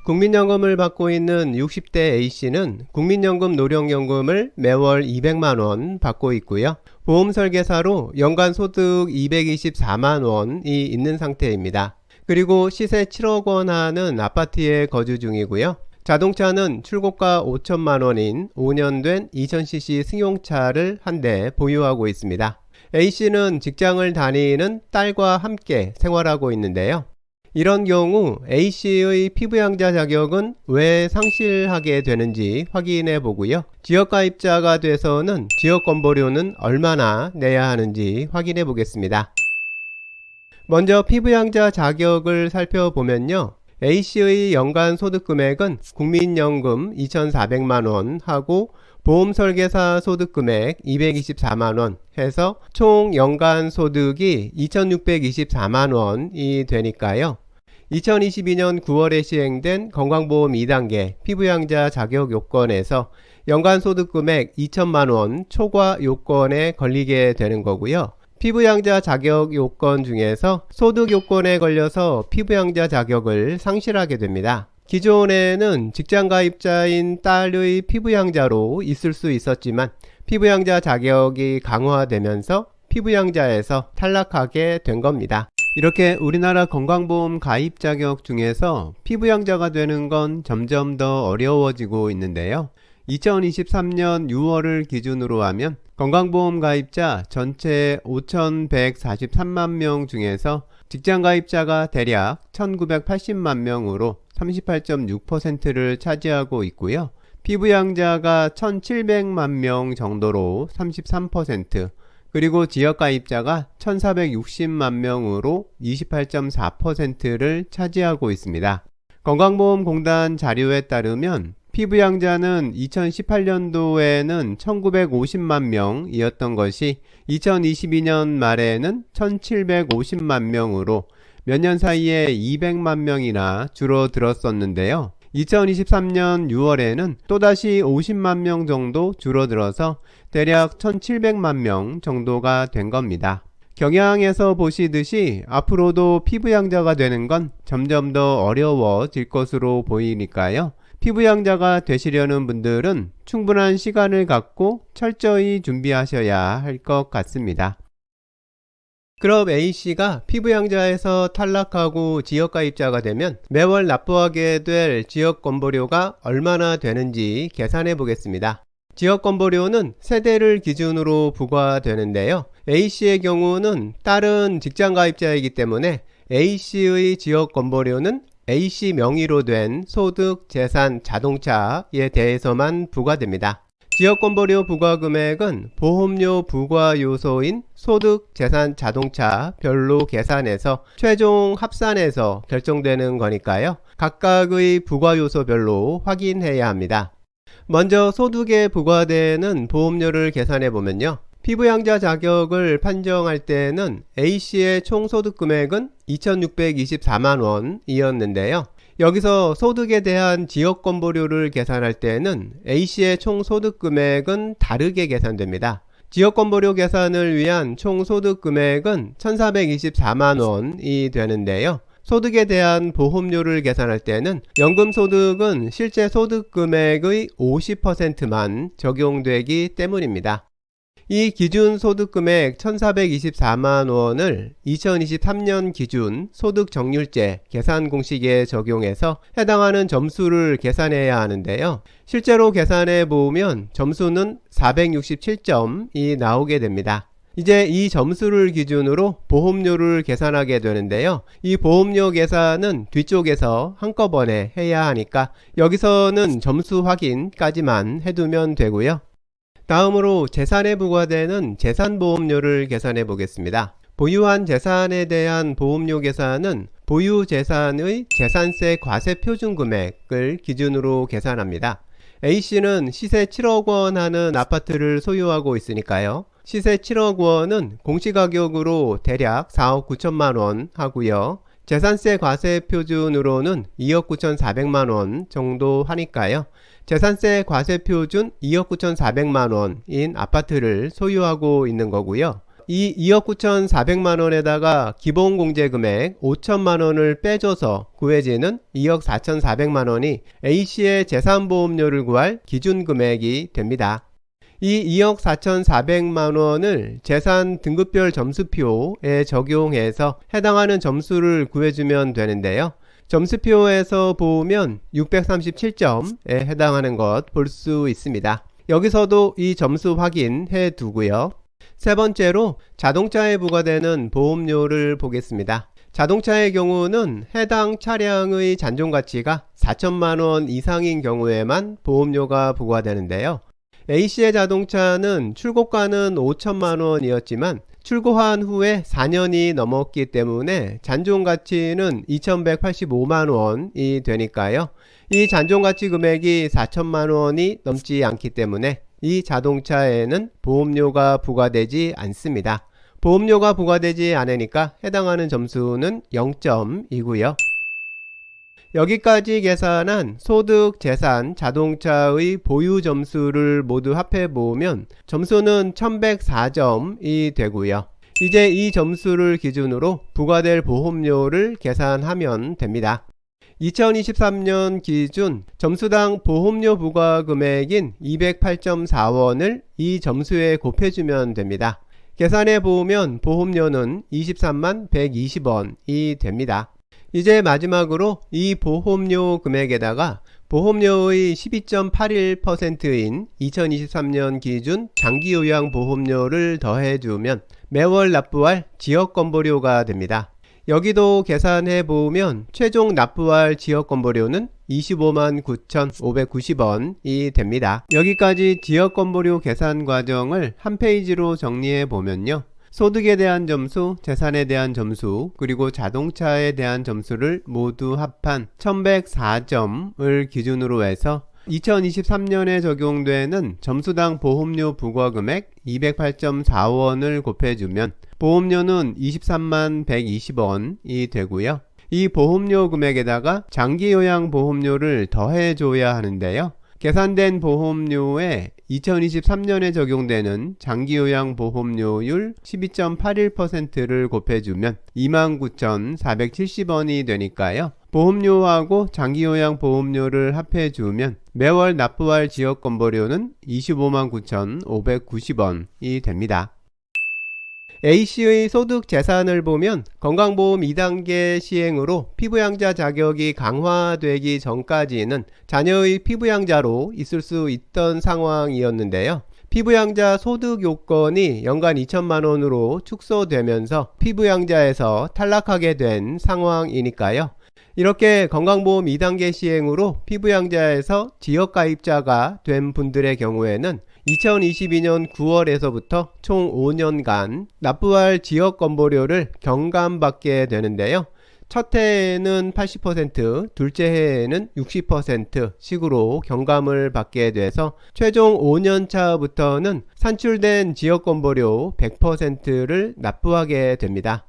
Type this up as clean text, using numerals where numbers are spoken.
국민연금을 받고 있는 60대 A씨는 국민연금 노령연금을 매월 200만원 받고 있고요. 보험설계사로 연간 소득 224만원이 있는 상태입니다. 그리고 시세 7억원 하는 아파트에 거주 중이고요. 자동차는 출고가 5천만원인 5년 된 2000cc 승용차를 한 대 보유하고 있습니다. A씨는 직장을 다니는 딸과 함께 생활하고 있는데요. 이런 경우 A씨의 피부양자 자격은 왜 상실하게 되는지 확인해 보고요. 지역가입자가 돼서는 지역건보료는 얼마나 내야 하는지 확인해 보겠습니다. 먼저 피부양자 자격을 살펴보면요. A씨의 연간 소득금액은 국민연금 2,400만원 하고 보험설계사 소득금액 224만원 해서 총 연간 소득이 2,624만원이 되니까요. 2022년 9월에 시행된 건강보험 2단계 피부양자 자격 요건에서 연간 소득금액 2천만원 초과 요건에 걸리게 되는 거고요. 피부양자 자격 요건 중에서 소득 요건에 걸려서 피부양자 자격을 상실하게 됩니다. 기존에는 직장가입자인 딸의 피부양자로 있을 수 있었지만 피부양자 자격이 강화되면서 피부양자에서 탈락하게 된 겁니다. 이렇게 우리나라 건강보험 가입 자격 중에서 피부양자가 되는 건 점점 더 어려워지고 있는데요. 2023년 6월을 기준으로 하면 건강보험 가입자 전체 5,143만 명 중에서 직장가입자가 대략 1,980만 명으로 38.6%를 차지하고 있고요. 피부양자가 1,700만 명 정도로 33%, 그리고 지역가입자가 1,460만 명으로 28.4%를 차지하고 있습니다. 건강보험공단 자료에 따르면 피부양자는 2018년도에는 1950만 명이었던 것이 2022년 말에는 1750만 명으로 몇 년 사이에 200만 명이나 줄어들었었는데요. 2023년 6월에는 또다시 50만 명 정도 줄어들어서 대략 1700만 명 정도가 된 겁니다. 경향에서 보시듯이 앞으로도 피부양자가 되는 건 점점 더 어려워질 것으로 보이니까요. 피부양자가 되시려는 분들은 충분한 시간을 갖고 철저히 준비하셔야 할 것 같습니다. 그럼 A씨가 피부양자에서 탈락하고 지역가입자가 되면 매월 납부하게 될 지역건보료가 얼마나 되는지 계산해 보겠습니다. 지역건보료는 세대를 기준으로 부과되는데요. A씨의 경우는 딸은 직장가입자이기 때문에 A씨의 지역건보료는 A씨 명의로 된 소득, 재산, 자동차에 대해서만 부과됩니다. 지역건보료 부과금액은 보험료 부과 요소인 소득, 재산, 자동차 별로 계산해서 최종 합산해서 결정되는 거니까요. 각각의 부과 요소별로 확인해야 합니다. 먼저 소득에 부과되는 보험료를 계산해 보면요. 피부양자 자격을 판정할 때는 A씨의 총 소득 금액은 2,624만원 이었는데요. 여기서 소득에 대한 지역건보료를 계산할 때는 A씨의 총 소득 금액은 다르게 계산됩니다. 지역건보료 계산을 위한 총 소득 금액은 1,424만원이 되는데요. 소득에 대한 보험료를 계산할 때는 연금소득은 실제 소득 금액의 50%만 적용되기 때문입니다. 이 기준 소득금액 1,424만원을 2023년 기준 소득정률제 계산 공식에 적용해서 해당하는 점수를 계산해야 하는데요. 실제로 계산해 보면 점수는 467점이 나오게 됩니다. 이제 이 점수를 기준으로 보험료를 계산하게 되는데요. 이 보험료 계산은 뒤쪽에서 한꺼번에 해야 하니까 여기서는 점수 확인까지만 해두면 되고요. 다음으로 재산에 부과되는 재산보험료를 계산해 보겠습니다. 보유한 재산에 대한 보험료 계산은 보유 재산의 재산세 과세 표준 금액을 기준으로 계산합니다. A씨는 시세 7억원 하는 아파트를 소유하고 있으니까요. 시세 7억원은 공시가격으로 대략 4억 9천만원 하고요. 재산세 과세 표준으로는 2억 9,400만원 정도 하니까요. 재산세 과세 표준 2억 9,400만원인 아파트를 소유하고 있는 거고요. 이 2억 9,400만원에다가 기본공제금액 5천만원을 빼줘서 구해지는 2억 4,400만원이 A씨의 재산보험료를 구할 기준금액이 됩니다. 이 2억 4,400만원을 재산 등급별 점수표에 적용해서 해당하는 점수를 구해주면 되는데요. 점수표에서 보면 637점에 해당하는 것 볼 수 있습니다. 여기서도 이 점수 확인해 두고요. 세 번째로 자동차에 부과되는 보험료를 보겠습니다. 자동차의 경우는 해당 차량의 잔존가치가 4천만원 이상인 경우에만 보험료가 부과되는데요. A씨의 자동차는 출고가는 5천만원이었지만 출고한 후에 4년이 넘었기 때문에 잔존가치는 2,185만원이 되니까요. 이 잔존가치 금액이 4천만원이 넘지 않기 때문에 이 자동차에는 보험료가 부과되지 않습니다. 보험료가 부과되지 않으니까 해당하는 점수는 0점이고요. 여기까지 계산한 소득, 재산, 자동차의 보유 점수를 모두 합해 보면 점수는 1104점이 되고요. 이제 이 점수를 기준으로 부과될 보험료를 계산하면 됩니다. 2023년 기준 점수당 보험료 부과 금액인 208.4원을 이 점수에 곱해주면 됩니다. 계산해 보면 보험료는 23만 120원이 됩니다. 이제 마지막으로 이 보험료 금액에다가 보험료의 12.81%인 2023년 기준 장기요양보험료를 더해주면 매월 납부할 지역건보료가 됩니다. 여기도 계산해 보면 최종 납부할 지역건보료는 25만 9,590원이 됩니다. 여기까지 지역건보료 계산 과정을 한 페이지로 정리해 보면요. 소득에 대한 점수, 재산에 대한 점수, 그리고 자동차에 대한 점수를 모두 합한 1104점을 기준으로 해서 2023년에 적용되는 점수당 보험료 부과금액 208.4원을 곱해주면 보험료는 23만 120원이 되고요. 이 보험료 금액에다가 장기요양보험료를 더해줘야 하는데요. 계산된 보험료에 2023년에 적용되는 장기요양보험료율 12.81%를 곱해주면 29,470원이 되니까요. 보험료하고 장기요양보험료를 합해주면 매월 납부할 지역건보료는 25만 9,590원이 됩니다. A씨의 소득 재산을 보면 건강보험 2단계 시행으로 피부양자 자격이 강화되기 전까지는 자녀의 피부양자로 있을 수 있던 상황이었는데요. 피부양자 소득 요건이 연간 2천만원으로 축소되면서 피부양자에서 탈락하게 된 상황이니까요. 이렇게 건강보험 2단계 시행으로 피부양자에서 지역가입자가 된 분들의 경우에는 2022년 9월에서부터 총 5년간 납부할 지역건보료를 경감받게 되는데요. 첫 해에는 80%, 둘째 해에는 60% 식으로 경감을 받게 돼서 최종 5년차부터는 산출된 지역건보료 100%를 납부하게 됩니다.